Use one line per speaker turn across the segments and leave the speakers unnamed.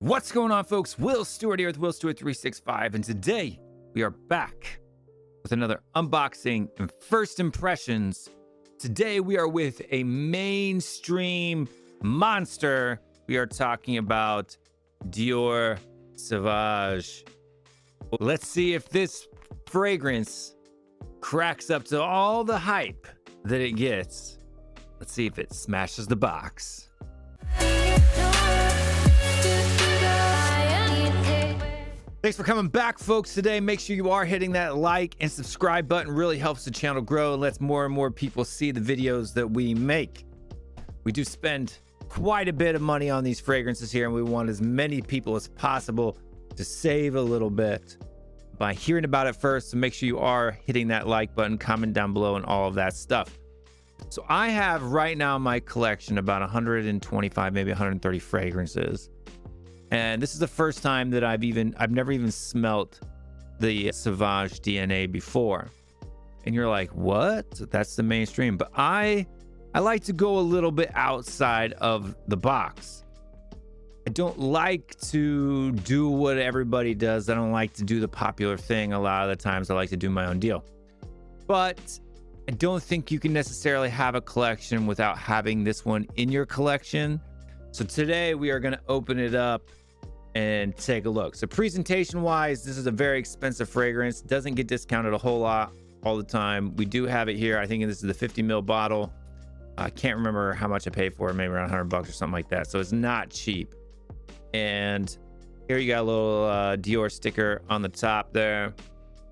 What's going on, folks? Will Stewart here with Will Stewart 365, and today we are back with another unboxing and first impressions. Today we are with a mainstream monster. We are talking about Dior Sauvage. Let's see if this fragrance cracks up to all the hype that it gets. Let's see if it smashes the box. Thanks for coming back, folks. Today, make sure you are hitting that like and subscribe button. Really helps the channel grow and lets more and more people see the videos that we make. We do spend quite a bit of money on these fragrances here, and we want as many people as possible to save a little bit by hearing about it first. So make sure you are hitting that like button, comment down below, and all of that stuff. So I have right now in my collection about 125, maybe 130 fragrances. And this is the first time that I've never even smelt the Sauvage DNA before. And you're like, what? That's the mainstream. But I like to go a little bit outside of the box. I don't like to do what everybody does. I don't like to do the popular thing. A lot of the times I like to do my own deal. But I don't think you can necessarily have a collection without having this one in your collection. So today we are going to open it up and take a look. So presentation wise, this is a very expensive fragrance. Doesn't get discounted a whole lot all the time. We do have it here. I think this is the 50 ml bottle. I can't remember how much I paid for it, maybe around 100 bucks or something like that. So it's not cheap. And here you got a little Dior sticker on the top there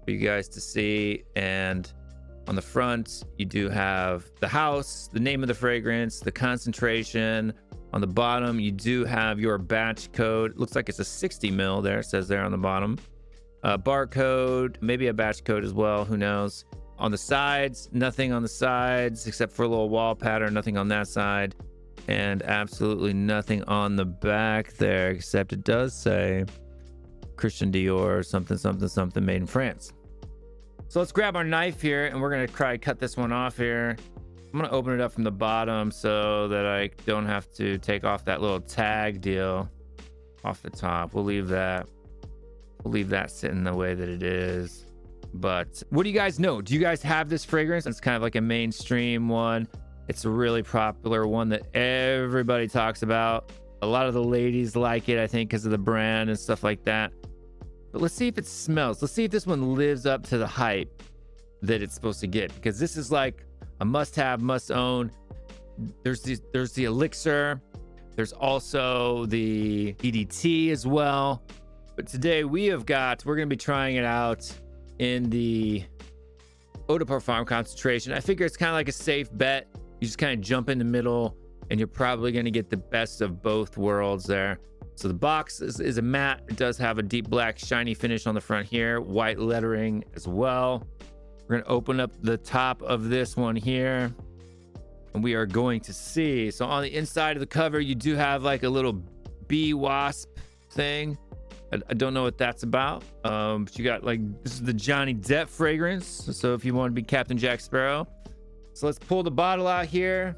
for you guys to see. And on the front, you do have the house, the name of the fragrance, the concentration. On the bottom, you do have your batch code. Looks like it's a 60 ml there. It says there on the bottom. Barcode, maybe a batch code as well. Who knows? On the sides, nothing on the sides except for a little wall pattern. Nothing on that side. And absolutely nothing on the back there, except it does say Christian Dior something made in France. So let's grab our knife here and we're going to try to cut this one off here. I'm going to open it up from the bottom so that I don't have to take off that little tag deal off the top. We'll leave that sitting the way that it is. But what do you guys know? Do you guys have this fragrance? It's kind of like a mainstream one. It's a really popular one that everybody talks about. A lot of the ladies like it, I think, because of the brand and stuff like that. But let's see if it smells. Let's see if this one lives up to the hype that it's supposed to get, because this is like a must-have, must-own. There's the elixir. There's also the EDT as well. But today we're going to be trying it out in the eau de parfum concentration. I figure it's kind of like a safe bet. You just kind of jump in the middle and you're probably going to get the best of both worlds there. So the box is a matte. It does have a deep black shiny finish on the front here, white lettering as well. We're going to open up the top of this one here and we are going to see. So on the inside of the cover, you do have like a little bee wasp thing. I don't know what that's about. But you got like, this is the Johnny Depp fragrance. So if you want to be Captain Jack Sparrow. So let's pull the bottle out here.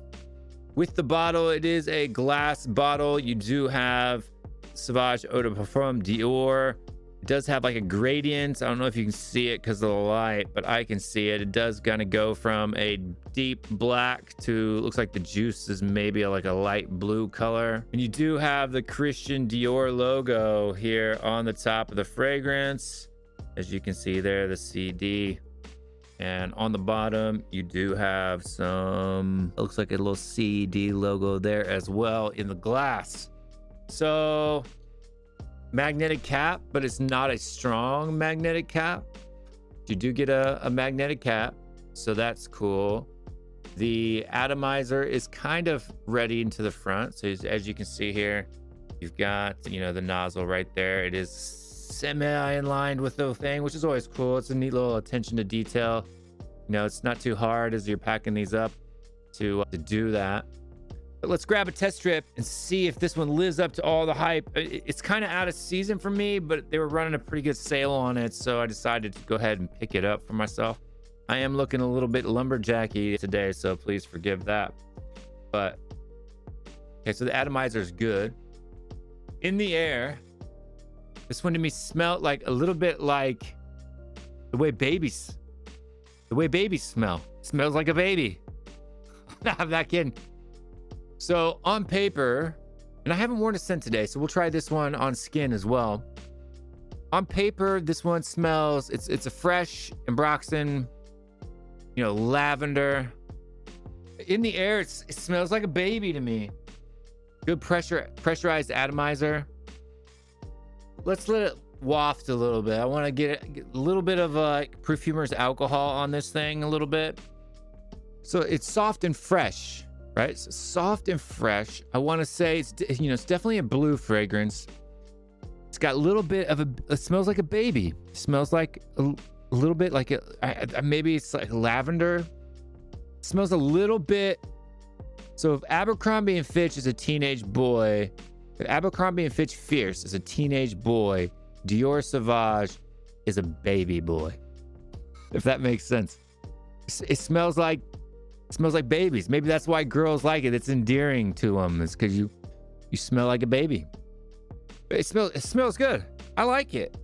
With the bottle, it is a glass bottle. You do have Sauvage Eau de Parfum Dior. It does have like a gradient. I don't know if you can see it because of the light, but I can see it. It does kind of go from a deep black to, looks like the juice is maybe like a light blue color. And you do have the Christian Dior logo here on the top of the fragrance. As you can see there, the CD. And on the bottom, you do have some, looks like a little CD logo there as well in the glass. So magnetic cap, but it's not a strong magnetic cap. You do get a magnetic cap, so that's cool. The atomizer is kind of ready into the front. So as you can see here, you've got, the nozzle right there. It is semi-aligned with the thing, which is always cool. It's a neat little attention to detail. It's not too hard as you're packing these up to do that. But let's grab a test strip and see if this one lives up to all the hype. It's kind of out of season for me, but they were running a pretty good sale on it, so I decided to go ahead and pick it up for myself. I am looking a little bit lumberjacky today, so please forgive that. But okay, so the atomizer is good. in the air, this one to me smelled like a little bit like the way babies smell. Smells like a baby. I'm not kidding. So on paper, and I haven't worn a scent today, so we'll try this one on skin as well. On paper, this one smells, it's a fresh Ambroxan, you know, lavender. In the air, it smells like a baby to me. Good pressurized atomizer. Let's let it waft a little bit. I want to get a little bit of perfumer's alcohol on this thing a little bit. So it's soft and fresh, right? So soft and fresh. I want to say it's, you know, it's definitely a blue fragrance. It's got a little bit of it smells like a baby. It smells like a little bit like maybe it's like lavender. It smells a little bit. So if Abercrombie and Fitch is a teenage boy, if Abercrombie and Fitch Fierce is a teenage boy, Dior Sauvage is a baby boy. If that makes sense. It smells like babies. Maybe that's why girls like it. It's endearing to them. It's because you smell like a baby. It smells good. I like it.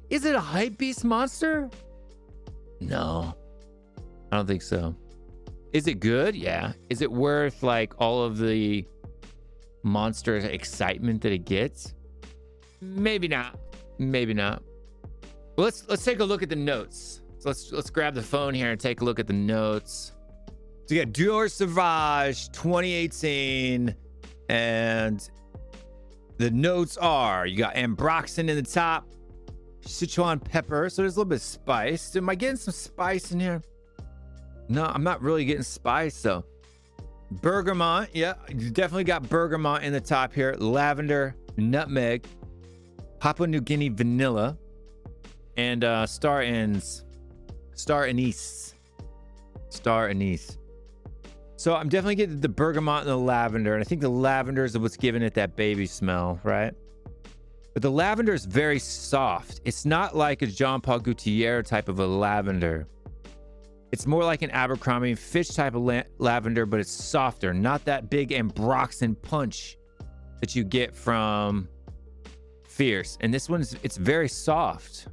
Is it a hype beast monster? No, I don't think so. Is it good? Yeah. Is it worth like all of the monster excitement that it gets? Maybe not. Maybe not. Well, let's take a look at the notes. So let's grab the phone here and take a look at the notes. So you got Dior Sauvage 2018, and the notes are, you got Ambroxan in the top, Sichuan Pepper, so there's a little bit of spice. Am I getting some spice in here? No, I'm not really getting spice though. Bergamot, yeah, you definitely got bergamot in the top here. Lavender, nutmeg, Papua New Guinea vanilla, and star anise. So I'm definitely getting the bergamot and the lavender, and I think the lavender is what's giving it that baby smell, right? But the lavender is very soft. It's not like a Jean Paul Gaultier type of a lavender. It's more like an Abercrombie & Fitch type of lavender, but it's softer. Not that big Ambroxan punch that you get from Fierce. And this one's, it's very soft.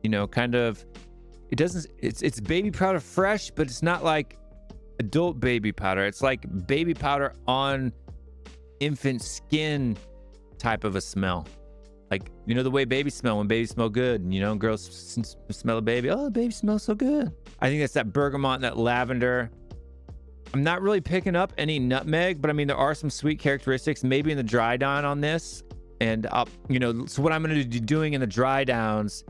You know, kind of, it doesn't, it's baby powder fresh, but it's not like adult baby powder. It's like baby powder on infant skin type of a smell. Like, you know, the way babies smell when babies smell good, and, you know, girls smell a baby. Oh, the baby smells so good. I think that's that bergamot and that lavender. I'm not really picking up any nutmeg, but I mean, there are some sweet characteristics maybe in the dry down on this. And I'll, you know, so what I'm going to be doing in the dry downs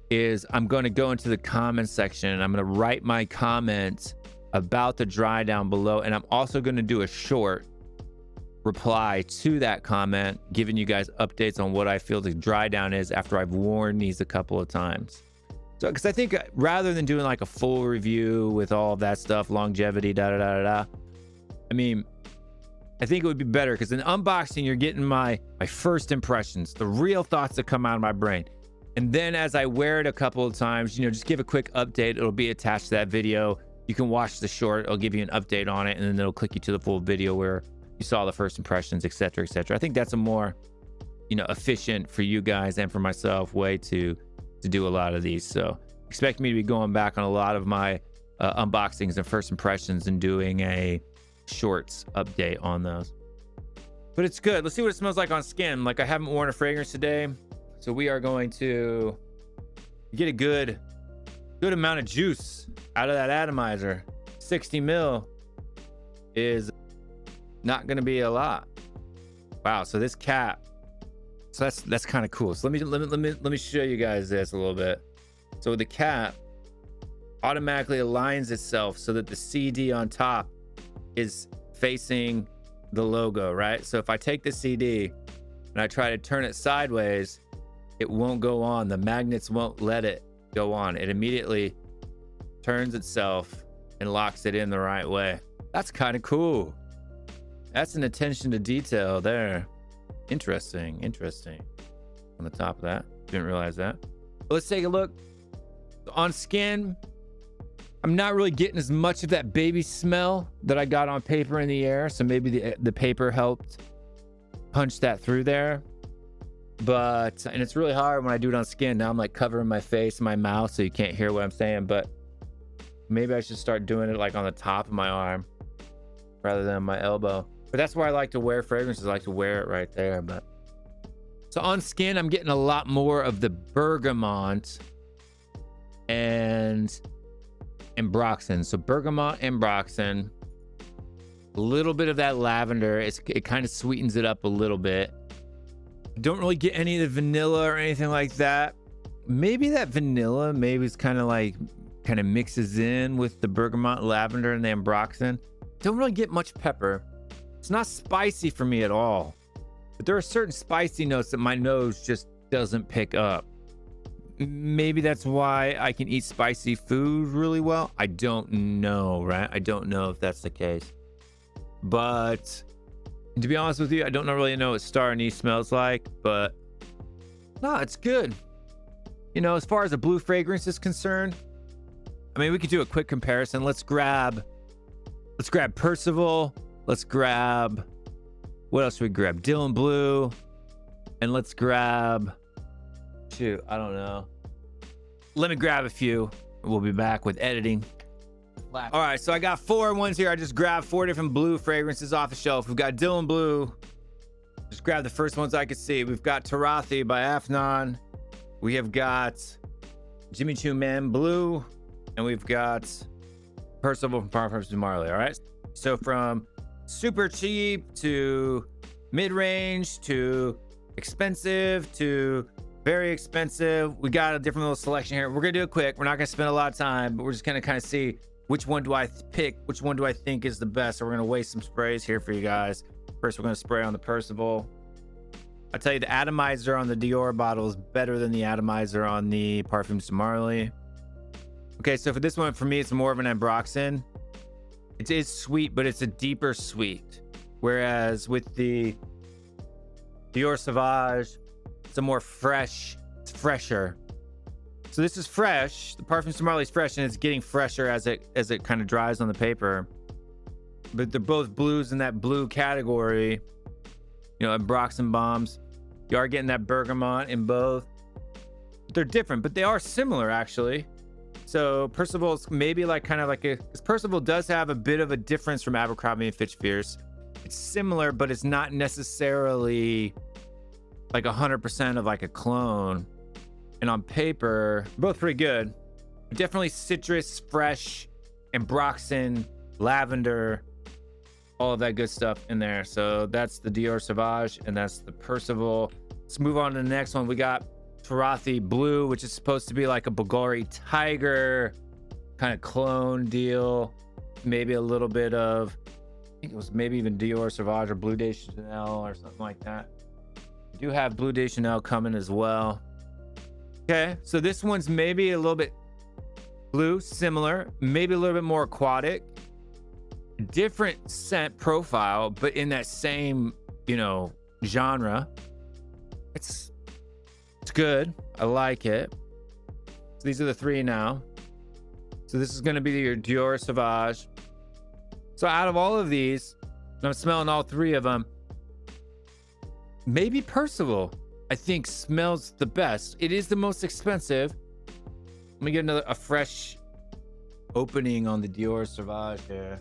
is I'm going to go into the comment section and I'm going to write my comment about the dry down below. And I'm also going to do a short reply to that comment, giving you guys updates on what I feel the dry down is after I've worn these a couple of times. So, because I think rather than doing like a full review with all of that stuff, longevity, I mean, I think it would be better because in unboxing, you're getting my first impressions, the real thoughts that come out of my brain. And then as I wear it a couple of times, you know, just give a quick update. It'll be attached to that video. You can watch the short. It'll give you an update on it, and then it'll click you to the full video where you saw the first impressions, etc., etc. I think that's a more, you know, efficient for you guys and for myself way to do a lot of these. So expect me to be going back on a lot of my unboxings and first impressions and doing a shorts update on those. But it's good. Let's see what it smells like on skin. Like, I haven't worn a fragrance today, so we are going to get a good amount of juice out of that atomizer. 60 mil is not going to be a lot. Wow. So this cap, so that's kind of cool. So let me show you guys this a little bit. So the cap automatically aligns itself so that the CD on top is facing the logo, right? So if I take the CD and I try to turn it sideways, it won't go on. The magnets won't let it go on. It immediately turns itself and locks it in the right way. That's kind of cool. That's an attention to detail there. Interesting. On the top of that, didn't realize that. Let's take a look on skin. I'm not really getting as much of that baby smell that I got on paper in the air, so maybe the paper helped punch that through there. But, and it's really hard when I do it on skin. Now I'm like covering my face and my mouth so you can't hear what I'm saying, but maybe I should start doing it like on the top of my arm rather than my elbow. But that's where I like to wear fragrances. I like to wear it right there. But so on skin, I'm getting a lot more of the bergamot and Ambroxan. So bergamot, Ambroxan, a little bit of that lavender. It kind of sweetens it up a little bit. Don't really get any of the vanilla or anything like that. Maybe that vanilla maybe it's kind of mixes in with the bergamot, lavender, and the Ambroxan. Don't really get much pepper. It's not spicy for me at all, but there are certain spicy notes that my nose just doesn't pick up. Maybe that's why I can eat spicy food really well. I don't know, right? I don't know if that's the case. But to be honest with you, I don't really know what Star Anise smells like, but no, it's good. You know, as far as a blue fragrance is concerned, I mean, we could do a quick comparison. Let's grab Percival. Let's grab, what else should we grab? Dylan Blue. And let's grab, shoot, I don't know. Let me grab a few. We'll be back with editing. All right, so I got 4 ones here. I just grabbed 4 different blue fragrances off the shelf. We've got Dylan Blue. Just grab the first ones I could see. We've got Tarathi by Afnan. We have got Jimmy Choo Man Blue. And we've got Percival from Parfum to Marley. All right, so from super cheap to mid-range to expensive to very expensive, we got a different little selection here. We're gonna do it quick. We're not gonna spend a lot of time, but we're just gonna kind of see which one do I pick, which one do I think is the best. So we're gonna waste some sprays here for you guys. First, we're gonna spray on the Percival. I'll tell you, the atomizer on the Dior bottle is better than the atomizer on the Parfums de Marly. Okay, so for this one, for me, it's more of an Ambroxan. It is sweet, but it's a deeper sweet. Whereas with the Dior Sauvage, it's a more fresh, it's fresher. So this is fresh. The Parfums de Marly is fresh, and it's getting fresher as it kind of dries on the paper. But they're both blues in that blue category. You know, Ambroxan bombs. You are getting that bergamot in both. They're different, but they are similar actually. So Percival's maybe like kind of like because Percival does have a bit of a difference from Abercrombie and Fitch Fierce. It's similar, but it's not necessarily like 100% of like a clone. And on paper, both pretty good. Definitely citrus, fresh, Ambroxan, lavender, all of that good stuff in there. So that's the Dior Sauvage and that's the Percival. Let's move on to the next one. We got Tarathi Blue, which is supposed to be like a Bulgari Tiger kind of clone deal. Maybe a little bit of, I think it was maybe even Dior Sauvage or Bleu de Chanel or something like that. We do have Bleu de Chanel coming as well. Okay, so this one's maybe a little bit blue, similar, maybe a little bit more aquatic, different scent profile, but in that same, you know, genre. It's good. I like it. So these are the 3 now. So this is going to be your Dior Sauvage. So out of all of these, and I'm smelling all 3 of them, maybe Percival I think smells the best. It is the most expensive. Let me get a fresh opening on the Dior Sauvage here.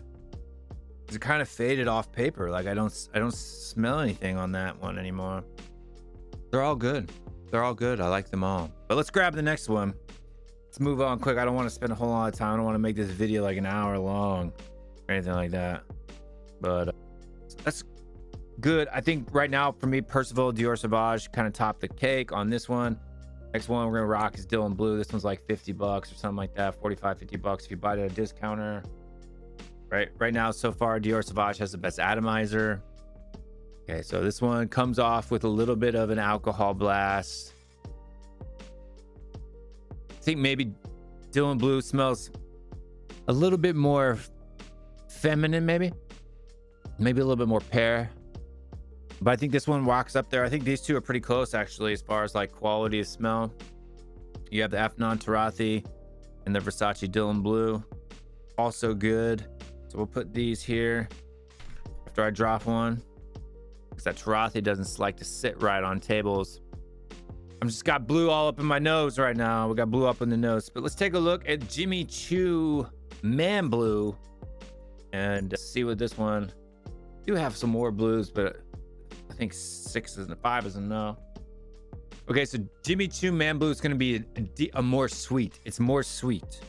It's kind of faded off paper. Like I don't smell anything on that one anymore. They're all good. They're all good. I like them all. But let's grab the next one. Let's move on quick. I don't want to spend a whole lot of time. I don't want to make this video like an hour long or anything like that. But that's good. I think right now for me, Percival, Dior Sauvage kind of top the cake on this one. Next one we're gonna rock is Dylan Blue. This one's like $50 or something like that, 45, $50 if you buy it at a discounter. Right now, so far, Dior Sauvage has the best atomizer. Okay, so this one comes off with a little bit of an alcohol blast. I think maybe Dylan Blue smells a little bit more feminine, maybe a little bit more pear. But I think this one walks up there. I think these two are pretty close, actually, as far as like quality of smell. You have the Afnan Tarathi and the Versace Dylan Blue. Also good. So we'll put these here after I drop one. Because that Tarathi doesn't like to sit right on tables. I'm just got blue all up in my nose right now. We got blue up in the nose. But let's take a look at Jimmy Choo Man Blue and see what this one. Do have some more blues, but I think 6 and 5 is enough. Okay, so Jimmy Choo Man Blue is going to be a more sweet. It's more sweet.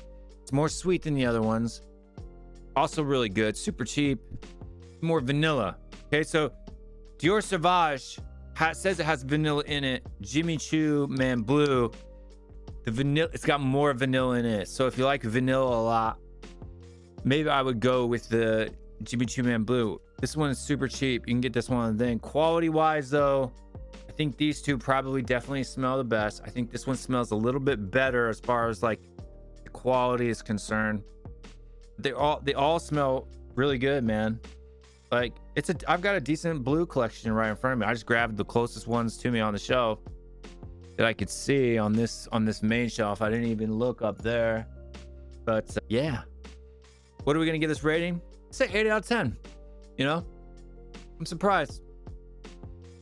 It's more sweet than the other ones. Also really good. Super cheap. More vanilla. Okay, so Dior Sauvage says it has vanilla in it. Jimmy Choo Man Blue, the vanilla, it's got more vanilla in it. So if you like vanilla a lot, maybe I would go with the Jimmy Choo Man Blue. This one is super cheap. You can get this one. Then quality wise though, I think these two probably definitely smell the best. I think this one smells a little bit better as far as like the quality is concerned. They all smell really good, man. Like I've got a decent blue collection right in front of me. I just grabbed the closest ones to me on the shelf that I could see on this main shelf. I didn't even look up there. But yeah, what are we gonna give this rating? Say 8 out of 10. You know, I'm surprised.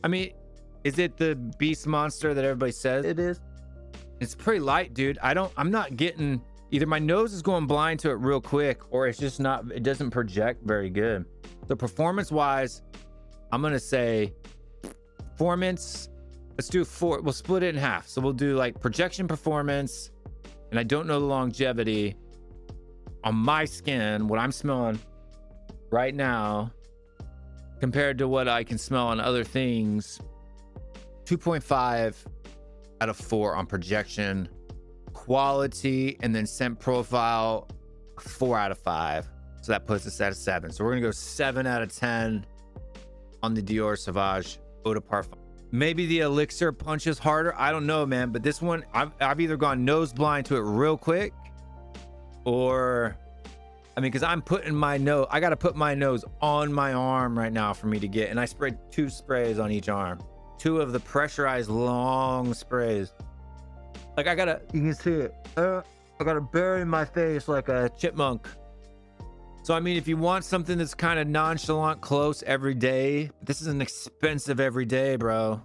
I mean, is it the beast monster that everybody says it is? It's pretty light, dude. I'm not getting, either my nose is going blind to it real quick, or it's just not, it doesn't project very good. So performance wise, I'm gonna say performance, let's do 4. We'll split it in half. So we'll do like projection, performance, and I don't know the longevity on my skin, what I'm smelling right now compared to what I can smell on other things. 2.5 out of 4 on projection, quality, and then scent profile, 4 out of 5. So that puts us at a 7. So we're gonna go 7 out of 10 on the Dior Sauvage Eau de Parfum. Maybe the elixir punches harder. I don't know, man. But this one, I've either gone nose blind to it real quick, or I mean, because I'm putting my nose, I got to put my nose on my arm right now for me to get, and I sprayed 2 sprays on each arm. 2 of the pressurized long sprays. Like you can see it. I gotta bury my face like a chipmunk. So I mean, if you want something that's kind of nonchalant, close every day, this is an expensive every day, bro.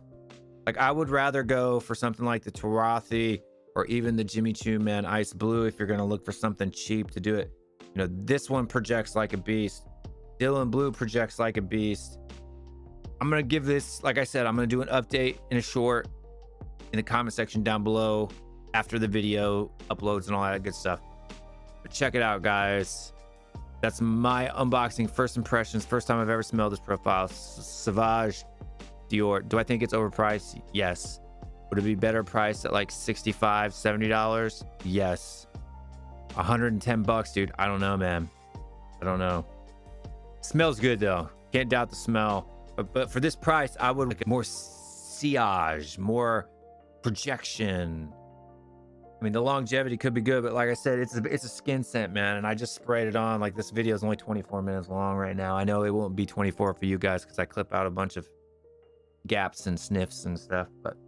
Like I would rather go for something like the Tarathi or even the Jimmy Choo Man Ice Blue if you're gonna look for something cheap to do it. You know, this one projects like a beast. Dylan Blue projects like a beast. I'm gonna give this, like I said, I'm gonna do an update in a short in the comment section down below after the video uploads and all that good stuff. But check it out, guys. That's my unboxing, first impressions, first time I've ever smelled this profile. Sauvage Dior. Do I think it's overpriced? Yes. Would it be better priced at like $65, $70? Yes. 110 bucks, dude. I don't know, man. I don't know. Smells good though. Can't doubt the smell. But for this price, I would like more sillage, more projection. I mean, the longevity could be good, but like I said, it's a skin scent, man. And I just sprayed it on. Like this video is only 24 minutes long right now. I know it won't be 24 for you guys because I clip out a bunch of gaps and sniffs and stuff, but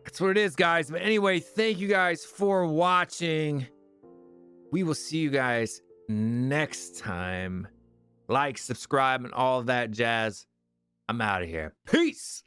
that's what it is, guys. But anyway, thank you guys for watching. We will see you guys next time. Like, subscribe, and all of that jazz. I'm out of here. Peace.